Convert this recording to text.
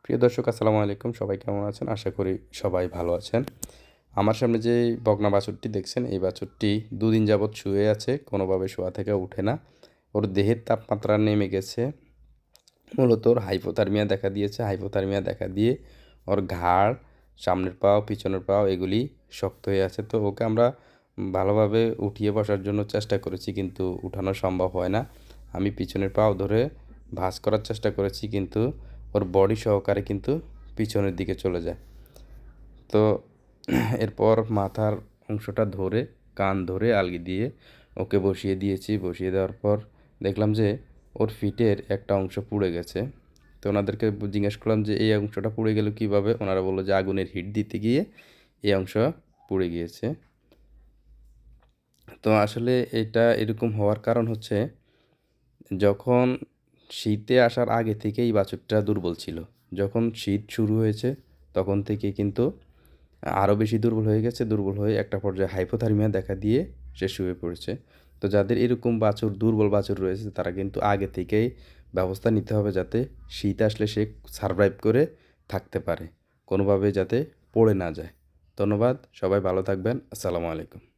প্রিয় দর্শক আসসালামু আলাইকুম, সবাই কেমন আছেন? আশা করি সবাই ভালো আছেন। আমার সামনে যে বকনা বাছুরটি দেখছেন, এই বাছুরটি দুদিন যাবৎ শুয়ে আছে, কোনোভাবে শোয়া থেকে উঠে না। ওর দেহের তাপমাত্রা নেমে গেছে, মূলত ওর হাইপোথার্মিয়া দেখা দিয়েছে। হাইপোথার্মিয়া দেখা দিয়ে ওর ঘাড়, সামনের পাও, পিছনের পাও এগুলি শক্ত হয়ে আছে। তো ওকে আমরা ভালোভাবে উঠিয়ে বসার জন্য চেষ্টা করেছি, কিন্তু উঠানো সম্ভব হয় না। আমি পিছনের পাও ধরে ভাঁজ করার চেষ্টা করেছি, কিন্তু ওর বডি সহকারে কিন্তু পিছনের দিকে চলে যায়। তো এরপর মাথার অংশটা ধরে, কান ধরে আলগি দিয়ে ওকে বসিয়ে দিয়েছি। বসিয়ে দেওয়ার পর দেখলাম যে ওর ফিটের একটা অংশ পুড়ে গেছে। তো ওনাদেরকে জিজ্ঞেস করলাম যে এই অংশটা পুড়ে গেল কীভাবে? ওনারা বললো যে আগুনের হিট দিতে গিয়ে এই অংশ পুড়ে গিয়েছে। তো আসলে এটা এরকম হওয়ার কারণ হচ্ছে, যখন শীতে আসার আগে থেকেই বাছুরটা দুর্বল ছিল। যখন শীত শুরু হয়েছে তখন থেকে কিন্তু আরও বেশি দুর্বল হয়ে গেছে। দুর্বল হয়ে একটা পর্যায়ে হাইপোথার্মিয়া দেখা দিয়ে সে শুয়ে পড়েছে। তো যাদের এরকম বাছুর, দুর্বল বাছুর রয়েছে, তারা কিন্তু আগে থেকেই ব্যবস্থা নিতে হবে যাতে শীত আসলে সে সারভাইভ করে থাকতে পারে, কোনোভাবে যাতে পড়ে না যায়। ধন্যবাদ, সবাই ভালো থাকবেন। আসসালামু আলাইকুম।